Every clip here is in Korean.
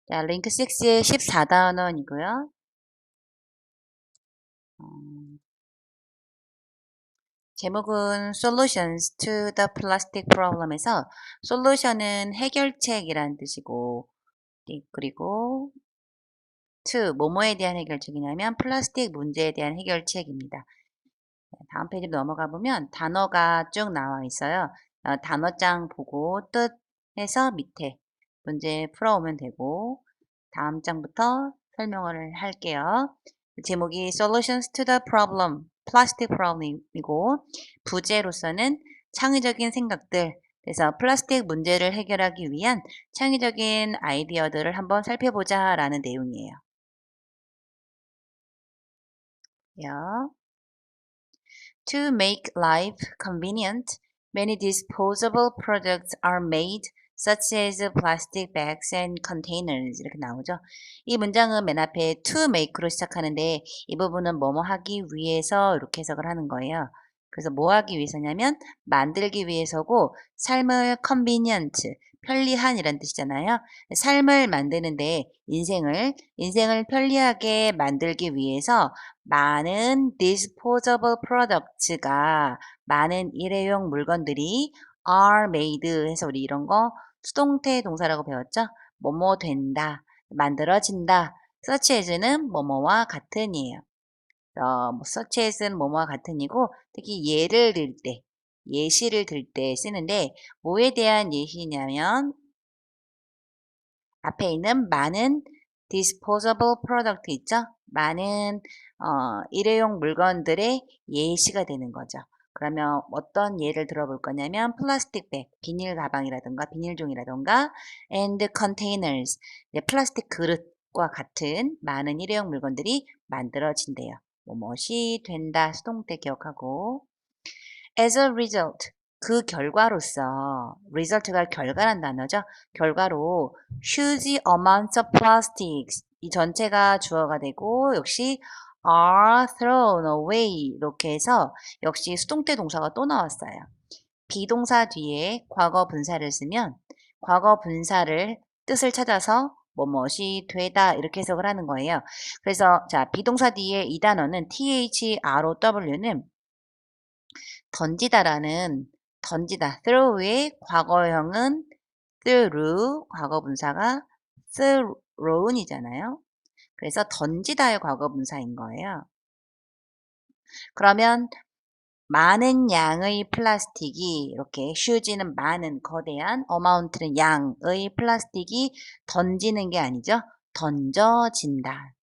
자, 링크 6의 14단원이고요. 제목은 Solutions to the Plastic Problem에서 솔루션은 해결책이라는 뜻이고, 그리고 to 뭐뭐에 대한 해결책이냐면 플라스틱 문제에 대한 해결책입니다. 다음 페이지로 넘어가 보면 단어가 쭉 나와 있어요. 단어장 보고 뜻 해서 밑에 문제 풀어오면 되고, 다음 장부터 설명을 할게요. 제목이 Solutions to the Problem, Plastic Problem이고, 부제로서는 창의적인 생각들, 그래서 플라스틱 문제를 해결하기 위한 창의적인 아이디어들을 한번 살펴보자 라는 내용이에요. 야. To make life convenient, many disposable products are made, such as plastic bags and containers. 이렇게 나오죠. 이 문장은 맨 앞에 to make로 시작하는데 이 부분은 뭐뭐 하기 위해서 이렇게 해석을 하는 거예요. 그래서 뭐 하기 위해서냐면 만들기 위해서고 삶을 convenient, 편리한이란 뜻이잖아요. 삶을 만드는데 인생을 편리하게 만들기 위해서 많은 disposable products가 많은 일회용 물건들이 are made 해서 우리 이런 거 수동태 동사라고 배웠죠? 뭐뭐 된다, 만들어진다. such as는 뭐뭐와 같은이에요. such as는 뭐뭐와 같은이고 특히 예를 들 때, 예시를 들 때 쓰는데 뭐에 대한 예시냐면 앞에 있는 많은 disposable product 있죠? 많은 일회용 물건들의 예시가 되는 거죠. 그러면 어떤 예를 들어볼 거냐면 플라스틱 백, 비닐 가방이라든가 비닐종이라든가 and containers, 플라스틱 그릇과 같은 많은 일회용 물건들이 만들어진대요. 뭐뭇이 된다, 수동태 기억하고 as a result, 그 결과로서 result가 결과란 단어죠. 결과로 huge amounts of plastics 이 전체가 주어가 되고 역시 are thrown away 이렇게 해서 역시 수동태 동사가 또 나왔어요. 비동사 뒤에 과거 분사를 쓰면 과거 분사를 뜻을 찾아서 뭐뭇이 되다 이렇게 해석을 하는 거예요. 그래서 자 비동사 뒤에 이 단어는 throw는 던지다 throw의 과거형은 threw 과거 분사가 thrown이잖아요. 그래서 던지다의 과거 분사인 거예요. 그러면 많은 양의 플라스틱이 이렇게 huge는 많은 거대한 amount는 양의 플라스틱이 던지는 게 아니죠. 던져진다.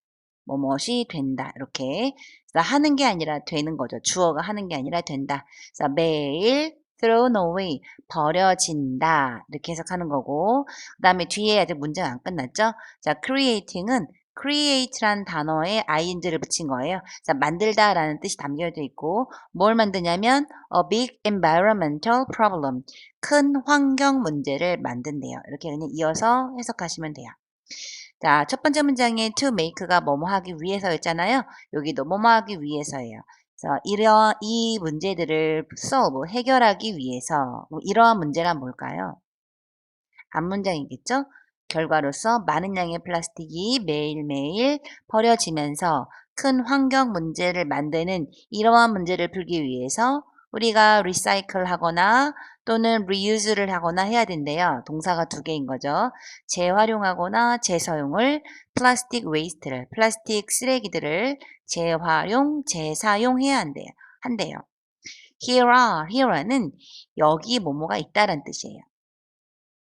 뭐뭇이 된다. 이렇게 그래서 하는 게 아니라 되는 거죠. 주어가 하는 게 아니라 된다. 그래서 매일 thrown away 버려진다. 이렇게 해석하는 거고 그다음에 뒤에 아직 문제가 안 끝났죠. 자, creating은 create란 단어에 ing를 붙인 거예요. 자, 만들다라는 뜻이 담겨져 있고 뭘 만드냐면 a big environmental problem 큰 환경 문제를 만든대요. 이렇게 그냥 이어서 해석하시면 돼요. 자, 첫 번째 문장에 to make가 뭐뭐 하기 위해서였잖아요. 여기도 뭐뭐 하기 위해서예요. 그래서 이러한 이 문제들을 solve 해결하기 위해서 이러한 문제란 뭘까요? 앞 문장이겠죠? 결과로서 많은 양의 플라스틱이 매일매일 버려지면서 큰 환경 문제를 만드는 이러한 문제를 풀기 위해서 우리가 리사이클 하거나 또는 리유즈를 하거나 해야 된대요. 동사가 두 개인 거죠. 재활용하거나 재사용을 플라스틱 웨이스트를, 플라스틱 쓰레기들을 재활용, 재사용해야 한대요. here는 여기 뭐뭐가 있다란 뜻이에요.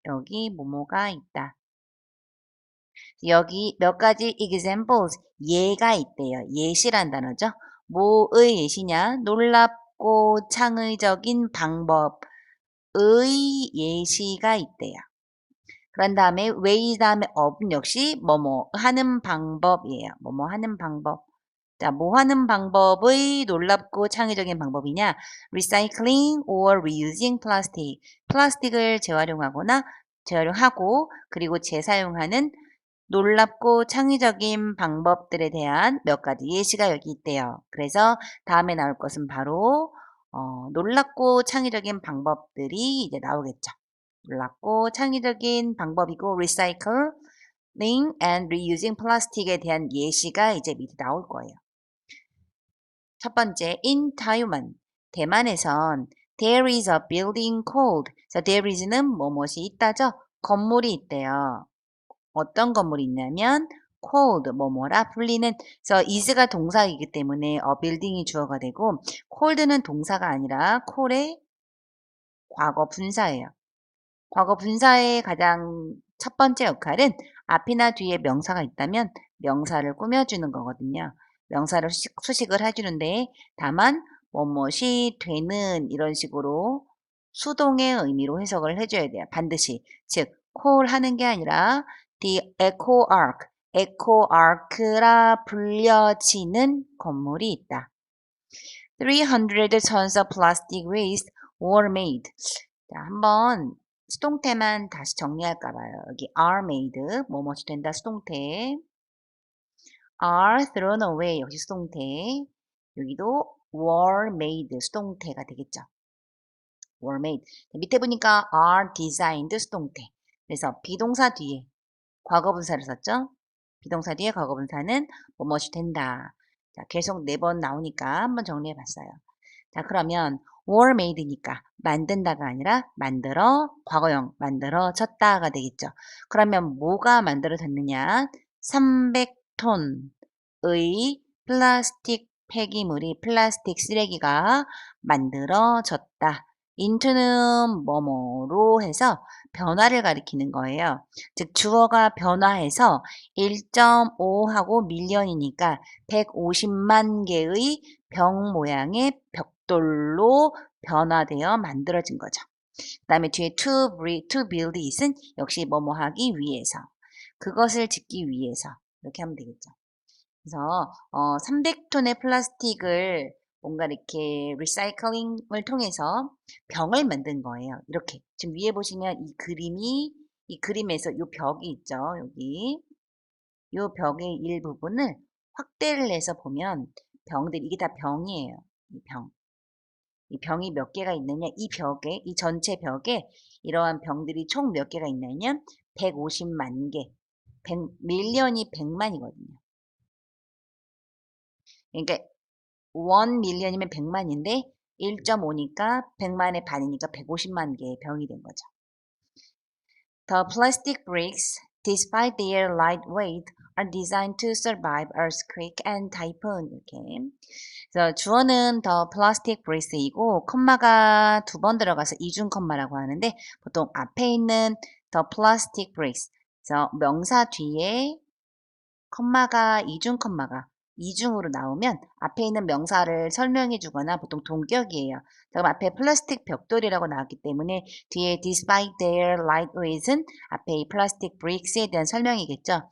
여기 뭐뭐가 있다. 여기 몇 가지 examples, 예가 있대요. 예시란 단어죠. 뭐의 예시냐? 놀랍고 창의적인 방법의 예시가 있대요. 그런 다음에 way 다음에 of 역시 뭐뭐 하는 방법이에요. 뭐뭐 하는 방법. 자, 뭐 하는 방법의 놀랍고 창의적인 방법이냐? recycling or reusing plastic. 플라스틱을 재활용하고 그리고 재사용하는 놀랍고 창의적인 방법들에 대한 몇 가지 예시가 여기 있대요. 그래서 다음에 나올 것은 바로 놀랍고 창의적인 방법들이 이제 나오겠죠. 놀랍고 창의적인 방법이고 recycle and reusing 플라스틱에 대한 예시가 이제 밑에 나올 거예요. 첫 번째, in Taiwan, 대만에선 there is a building called. 자, there is는 뭐뭇이 있다죠? 건물이 있대요. 어떤 건물이 있냐면 called 뭐뭐라 불리는. 그래서 is가 동사이기 때문에 a building이 주어가 되고 called는 동사가 아니라 call의 과거 분사예요. 과거 분사의 가장 첫 번째 역할은 앞이나 뒤에 명사가 있다면 명사를 꾸며주는 거거든요. 명사를 수식을 해주는데 다만 뭐뭇이 되는 이런 식으로 수동의 의미로 해석을 해줘야 돼요. 반드시. 즉 call 하는 게 아니라 the echo arc, echo arc라 불려지는 건물이 있다. 300 tons of plastic waste were made. 자, 한번 수동태만 다시 정리할까 봐요. 여기 are made, 뭐뭐이 된다 수동태. are thrown away, 역시 수동태. 여기도 were made, 수동태가 되겠죠. were made. 밑에 보니까 are designed, 수동태. 그래서 비동사 뒤에 과거분사를 썼죠. 비동사 뒤에 과거분사는 뭐뭐이 된다. 자, 계속 4번 나오니까 한번 정리해 봤어요. 자, 그러면 were made니까 만든다가 아니라 만들어, 과거형 만들어졌다가 되겠죠. 그러면 뭐가 만들어졌느냐? 300톤의 플라스틱 폐기물이, 플라스틱 쓰레기가 만들어졌다. into는 뭐뭐로 해서 변화를 가리키는 거예요. 즉 주어가 변화해서 1.5하고 밀리언이니까 150만 개의 병 모양의 벽돌로 변화되어 만들어진 거죠. 그 다음에 뒤에 to build it은 역시 뭐뭐 하기 위해서, 그것을 짓기 위해서 이렇게 하면 되겠죠. 그래서 300톤의 플라스틱을 뭔가 이렇게 리사이클링을 통해서 병을 만든 거예요. 이렇게 지금 위에 보시면 이 그림에서 이 벽이 있죠. 여기 이 벽의 일부분을 확대를 해서 보면 병들이, 이게 다 병이에요. 이 병. 이 병이 몇 개가 있느냐? 이 벽에, 이 전체 벽에 이러한 병들이 총 몇 개가 있냐면 150만 개. 100밀리언이 100만이거든요. 그러니까 1밀리언이면 100만인데 1.5니까 100만의 반이니까 150만 개의 병이 된 거죠. The plastic bricks, despite their light weight, are designed to survive earthquake and typhoon. 이렇게. 그래서 주어는 the plastic bricks이고 컴마가 2번 들어가서 이중 컴마라고 하는데 보통 앞에 있는 the plastic bricks. 그래서 명사 뒤에 컴마가 이중으로 나오면 앞에 있는 명사를 설명해 주거나 보통 동격이에요. 그럼 앞에 플라스틱 벽돌이라고 나왔기 때문에 뒤에 despite their light weight은 앞에 이 플라스틱 bricks에 대한 설명이겠죠.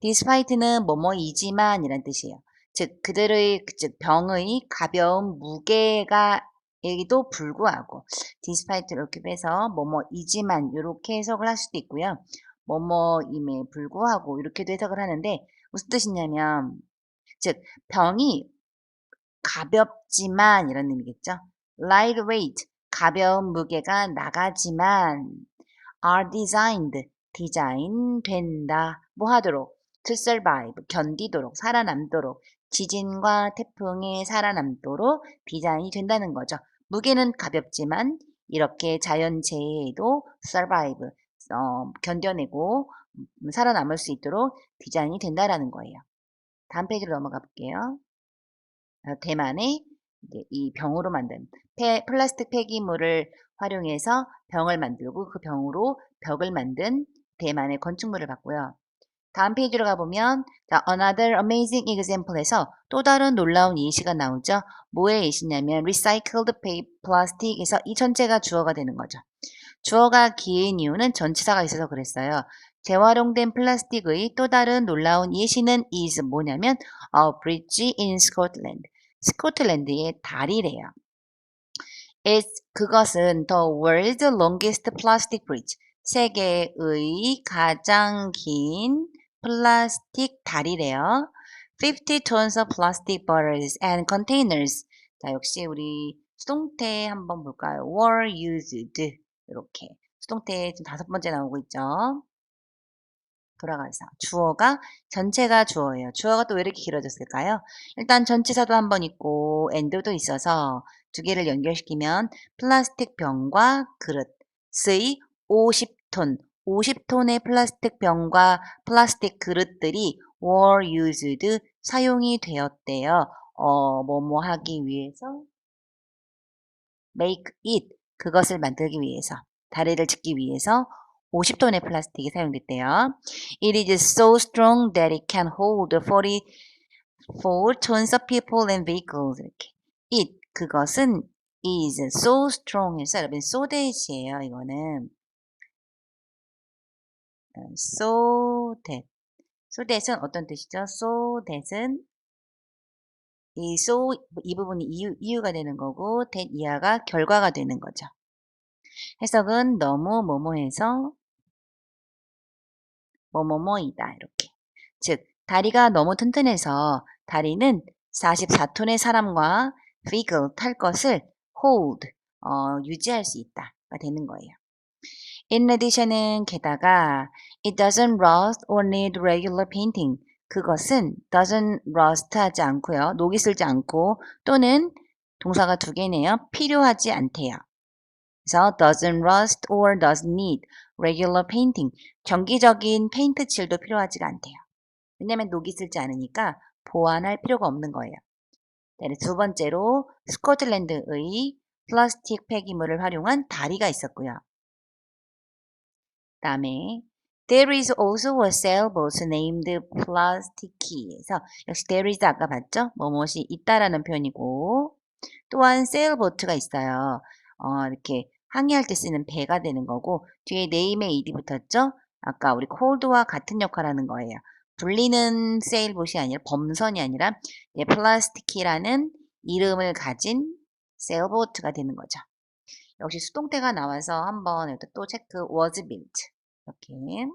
despite는 뭐뭐이지만 이란 뜻이에요. 즉 그들의 즉 병의 가벼운 무게가 에도 불구하고 despite 이렇게 해서 뭐뭐이지만 이렇게 해석을 할 수도 있고요. 뭐뭐임에 불구하고 이렇게도 해석을 하는데 무슨 뜻이냐면 즉 병이 가볍지만 이런 의미겠죠. lightweight 가벼운 무게가 나가지만 are designed 디자인된다. 뭐 하도록 to survive 견디도록 살아남도록 지진과 태풍에 살아남도록 디자인이 된다는 거죠. 무게는 가볍지만 이렇게 자연재해에도 survive 견뎌내고 살아남을 수 있도록 디자인이 된다라는 거예요. 다음 페이지로 넘어가 볼게요. 대만의 이 병으로 만든 플라스틱 폐기물을 활용해서 병을 만들고 그 병으로 벽을 만든 대만의 건축물을 봤고요. 다음 페이지로 가보면 another amazing example에서 또 다른 놀라운 예시가 나오죠. 뭐의 예시냐면 recycled plastic에서 이 전체가 주어가 되는 거죠. 주어가 기인 이유는 전치사가 있어서 그랬어요. 재활용된 플라스틱의 또 다른 놀라운 예시는 is 뭐냐면 a bridge in Scotland. 스코틀랜드의 다리래요. 그것은 the world's longest plastic bridge. 세계의 가장 긴 플라스틱 다리래요. 50 tons of plastic bottles and containers. 자, 역시 우리 수동태 한번 볼까요? were used. 이렇게. 수동태 지금 5번째 나오고 있죠. 돌아가서 주어가 전체가 주어예요. 주어가 또 왜 이렇게 길어졌을까요? 일단 전치사도 한 번 있고 and도 있어서 두 개를 연결시키면 플라스틱 병과 그릇의 50톤, 50톤의 플라스틱 병과 플라스틱 그릇들이 were used, 사용이 되었대요. 뭐뭐 하기 위해서 make it, 그것을 만들기 위해서, 다리를 짓기 위해서 50톤의 플라스틱이 사용됐대요. It is so strong that it can hold 44 tons of people and vehicles. 이렇게. It, 그것은 is so strong 해서 여러분 so that이에요. 이거는 so that. so that은 어떤 뜻이죠? so that은 이 so 이 부분이 이유가 되는 거고 that 이하가 결과가 되는 거죠. 해석은 너무 뭐뭐해서 뭐뭐뭐이다 이렇게. 즉 다리가 너무 튼튼해서 다리는 44톤의 사람과 vehicle 탈 것을 hold 유지할 수 있다가 되는 거예요. In addition은 게다가 it doesn't rust or need regular painting. 그것은 doesn't rust 하지 않고요. 녹이 슬지 않고 또는 동사가 두 개네요. 필요하지 않대요. 그래서 doesn't rust or doesn't need regular painting. 정기적인 페인트 칠도 필요하지가 않대요. 왜냐하면 녹이 슬지 않으니까 보완할 필요가 없는 거예요. 네, 두 번째로 스코틀랜드의 플라스틱 폐기물을 활용한 다리가 있었고요. 다음에 there is also a sailboat named Plastic이에서 역시 there is 아까 봤죠? 뭐뭇이 있다라는 표현이고 또한 sailboat가 있어요. 이렇게 항해할 때 쓰는 배가 되는 거고 뒤에 name에 ed이 붙었죠? 아까 우리 cold와 같은 역할을 하는 거예요. 불리는 sailboat이 아니라 범선이 아니라 플라스틱이라는 이름을 가진 sailboat가 되는 거죠. 역시 수동태가 나와서 한번 이렇게 또 체크 was built 이렇게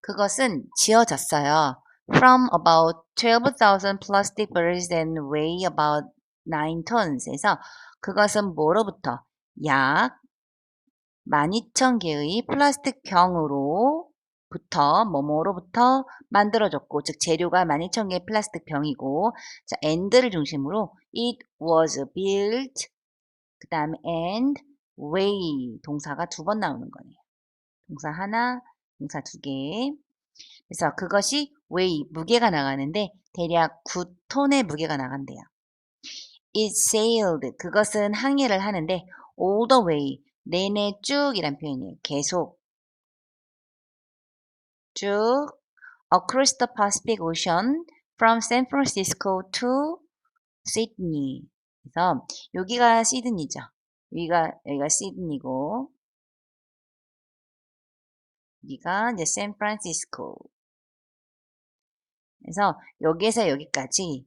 그것은 지어졌어요. From about 12,000 plastic barrels and weigh about 9 tons에서 그것은 뭐로부터 약 12,000개의 플라스틱 병으로부터 뭐뭐로부터 만들어졌고 즉 재료가 12,000개의 플라스틱 병이고 자 and를 중심으로 it was built 그 다음에 and weigh 동사가 두 번 나오는 거네요. 동사 하나, 동사 두 개. 그래서 그것이 weigh 무게가 나가는데 대략 9톤의 무게가 나간대요. It sailed 그것은 항해를 하는데 all the way 내내 쭉이란 표현이에요. 계속 쭉 across the Pacific Ocean from San Francisco to Sydney. 그래서 여기가 시드니죠. 여기가 시드니고 여기가 이제 샌프란시스코. 그래서 여기에서 여기까지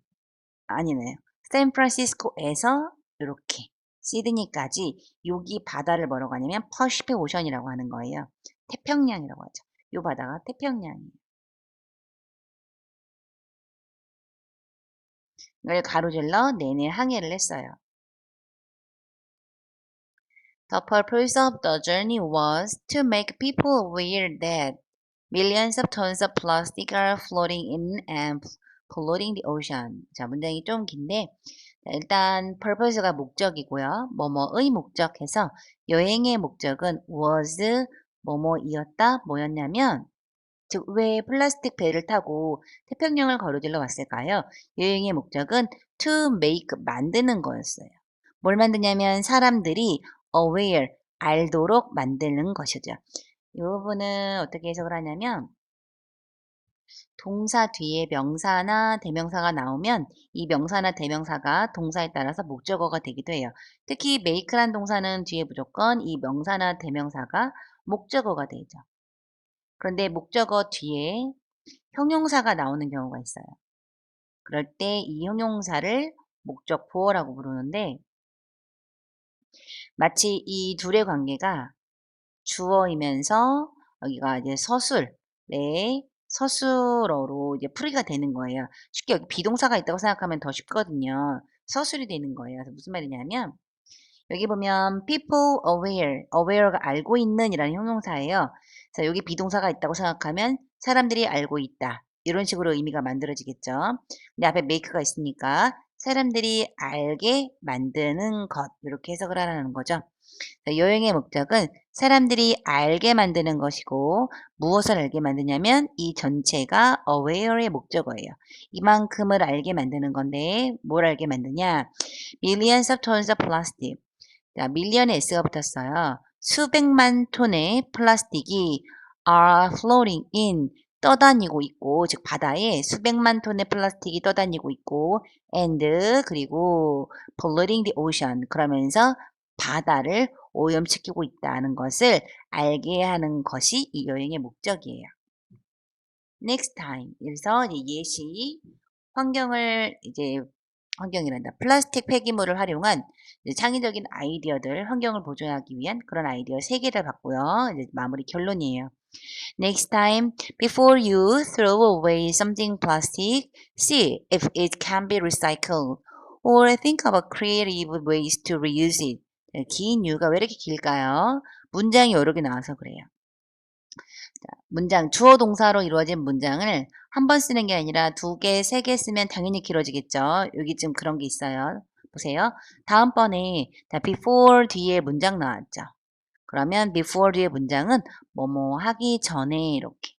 아니네요. 샌프란시스코에서 이렇게 시드니까지 여기 바다를 뭐라고 하냐면 퍼시픽 오션이라고 하는 거예요. 태평양이라고 하죠. 이 바다가 태평양이에요. 이걸 가로질러 내내 항해를 했어요. The purpose of the journey was to make people aware that millions of tons of plastic are floating in and polluting the ocean. 자, 문장이 좀 긴데 일단 purpose가 목적이고요. 뭐뭐의 목적해서 여행의 목적은 was 뭐뭐이었다. 뭐였냐면 즉 왜 플라스틱 배를 타고 태평양을 가로질러 왔을까요? 여행의 목적은 to make 만드는 거였어요. 뭘 만드냐면 사람들이 aware 알도록 만드는 것이죠. 이 부분은 어떻게 해석을 하냐면 동사 뒤에 명사나 대명사가 나오면 이 명사나 대명사가 동사에 따라서 목적어가 되기도 해요. 특히 make란 동사는 뒤에 무조건 이 명사나 대명사가 목적어가 되죠. 그런데 목적어 뒤에 형용사가 나오는 경우가 있어요. 그럴 때 이 형용사를 목적 보어라고 부르는데 마치 이 둘의 관계가 주어이면서 여기가 이제 서술, 네, 서술어로 이제 풀이가 되는 거예요. 쉽게 여기 비동사가 있다고 생각하면 더 쉽거든요. 서술이 되는 거예요. 그래서 무슨 말이냐면 여기 보면 people aware가 알고 있는 이라는 형용사예요. 그래서 여기 비동사가 있다고 생각하면 사람들이 알고 있다. 이런 식으로 의미가 만들어지겠죠. 근데 앞에 make가 있으니까 사람들이 알게 만드는 것 이렇게 해석을 하라는 거죠. 여행의 목적은 사람들이 알게 만드는 것이고 무엇을 알게 만드냐면 이 전체가 aware의 목적어예요. 이만큼을 알게 만드는 건데 뭘 알게 만드냐? Millions of tons of plastic. 자, 밀리언의 S가 붙었어요. 수백만 톤의 플라스틱이 are floating in 떠다니고 있고 즉 바다에 수백만 톤의 플라스틱이 떠다니고 있고 and 그리고 polluting the ocean 그러면서 바다를 오염시키고 있다는 것을 알게 하는 것이 이 여행의 목적이에요. Next time. 그래서 이제 예시 환경이란다. 플라스틱 폐기물을 활용한 이제 창의적인 아이디어들, 환경을 보존하기 위한 그런 아이디어 3개를 봤고요. 이제 마무리 결론이에요. Next time, before you throw away something plastic, see if it can be recycled or think about creative ways to reuse it. 긴 이유가 왜 이렇게 길까요? 문장이 여러 개 나와서 그래요. 문장, 주어 동사로 이루어진 문장을 한 번 쓰는 게 아니라 2개, 3개 쓰면 당연히 길어지겠죠. 여기 지금 그런 게 있어요. 보세요. 다음번에 before 뒤에 문장 나왔죠. 그러면 before 뒤에 문장은 뭐뭐 하기 전에 이렇게.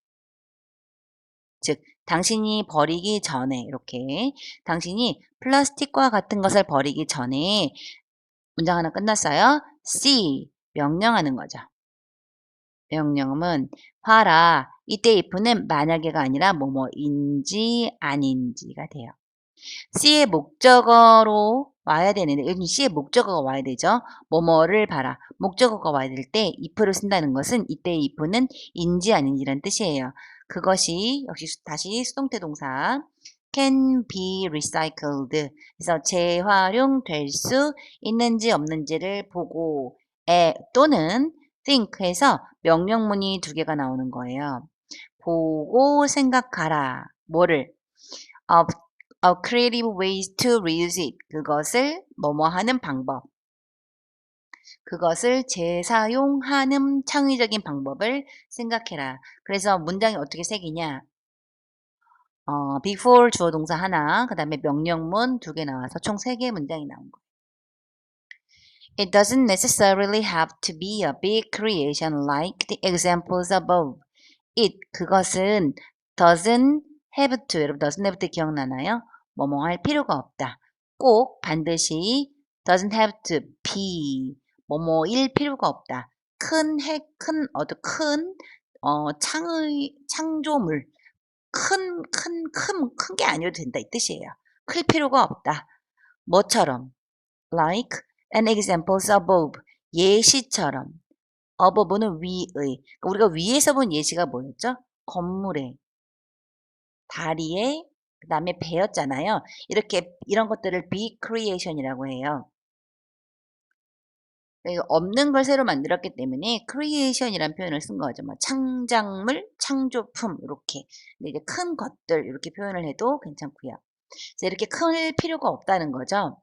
즉, 당신이 버리기 전에 이렇게. 당신이 플라스틱과 같은 것을 버리기 전에 문장 하나 끝났어요. see, 명령하는 거죠. 명령문 봐라. 이때 if는 만약에가 아니라 뭐뭐인지 아닌지가 돼요. C의 목적어로 와야 되는데 여기 C의 목적어가 와야 되죠. 뭐뭐를 봐라. 목적어가 와야 될 때 if를 쓴다는 것은 이때 if는 인지 아닌지라는 뜻이에요. 그것이 역시 다시 수동태 동사 can be recycled 그래서 재활용될 수 있는지 없는지를 보고 또는 think해서 명령문이 2개가 나오는 거예요. 보고 생각하라. 뭐를? creative ways to reuse it. 그것을 뭐뭐 하는 방법. 그것을 재사용하는 창의적인 방법을 생각해라. 그래서 문장이 어떻게 새기냐? before 주어 동사 하나, 그 다음에 명령문 2개 나와서 총 3개의 문장이 나온 거예요. It doesn't necessarily have to be a big creation like the examples above. 그것은 doesn't have to 여러분 doesn't have to 기억나나요? 뭐뭐 할 필요가 없다. 꼭 반드시 doesn't have to be 뭐뭐일 필요가 없다. 큰 창조물 큰 게 아니어도 된다 이 뜻이에요. 클 필요가 없다. 뭐처럼 like an examples above 예시처럼 above는 위의 그러니까 우리가 위에서 본 예시가 뭐였죠? 건물에 다리에 그다음에 배였잖아요. 이렇게 이런 것들을 recreation이라고 해요. 그러니까 없는 걸 새로 만들었기 때문에 creation이라는 표현을 쓴 거죠. 뭐 창작물, 창조품 이렇게. 근데 이제 큰 것들 이렇게 표현을 해도 괜찮고요. 그래서 이렇게 클 필요가 없다는 거죠.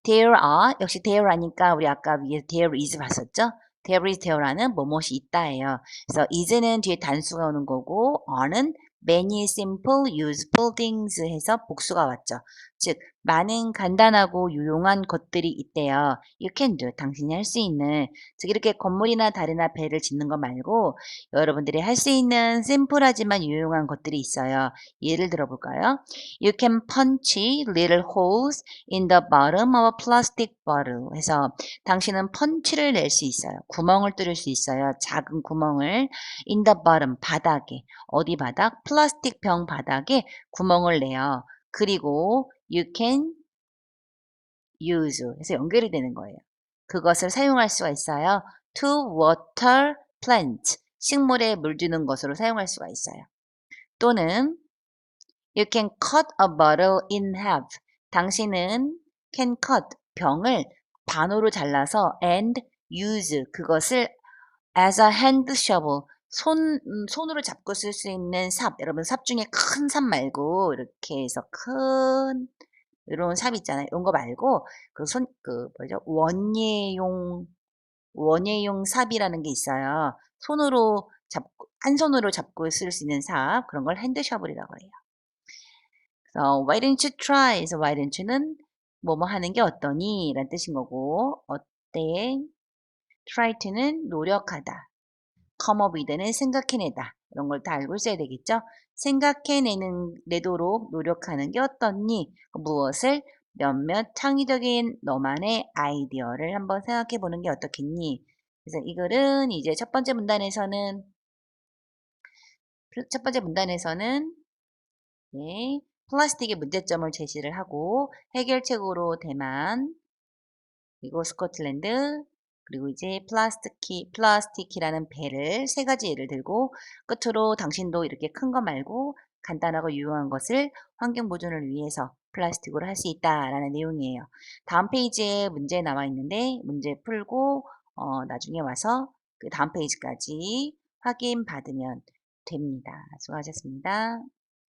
There are 역시 there 하니까 우리 아까 위에 there is 봤었죠? There is there라는 뭐뭇이 있다예요. 그래서 is는 뒤에 단수가 오는 거고 are는 many simple useful things 해서 복수가 왔죠. 즉 많은 간단하고 유용한 것들이 있대요. You can do 당신이 할 수 있는 즉 이렇게 건물이나 다리나 배를 짓는 거 말고 여러분들이 할 수 있는 심플하지만 유용한 것들이 있어요. 예를 들어 볼까요? You can punch little holes in the bottom of a plastic bottle. 해서 당신은 펀치를 낼 수 있어요. 구멍을 뚫을 수 있어요. 작은 구멍을 in the bottom 바닥에 어디 바닥? 플라스틱 병 바닥에 구멍을 내요. 그리고 you can use 해서 연결이 되는 거예요. 그것을 사용할 수가 있어요. to water plant 식물에 물 주는 것으로 사용할 수가 있어요. 또는 You can cut a bottle in half. 당신은 can cut 병을 반으로 잘라서 and use 그것을 as a hand shovel 손으로 잡고 쓸 수 있는 삽 여러분 삽 중에 큰 삽 말고 이렇게 해서 큰 이런 삽 있잖아요. 이런 거 말고 그 뭐죠? 원예용 삽이라는 게 있어요. 손으로 잡고 한 손으로 잡고 쓸 수 있는 삽 그런 걸 핸드 셔블이라고 해요. 그래서 "Why don't you try?" 그래서 "Why don't you"는 뭐뭐 하는 게 어떠니? 라는 뜻인 거고 어때? try to는 노력하다. come up with는 생각해내다. 이런 걸 다 알고 있어야 되겠죠? 내도록 노력하는 게 어떻니? 무엇을 몇몇 창의적인 너만의 아이디어를 한번 생각해 보는 게 어떻겠니? 그래서 이 글은 이제 첫 번째 문단에서는 네, 플라스틱의 문제점을 제시를 하고 해결책으로 대만 그리고 스코틀랜드 그리고 이제 플라스티키라는 배를 세 가지 예를 들고 끝으로 당신도 이렇게 큰 거 말고 간단하고 유용한 것을 환경 보존을 위해서 플라스틱으로 할 수 있다라는 내용이에요. 다음 페이지에 문제 나와 있는데 문제 풀고 나중에 와서 그 다음 페이지까지 확인 받으면 됩니다. 수고하셨습니다.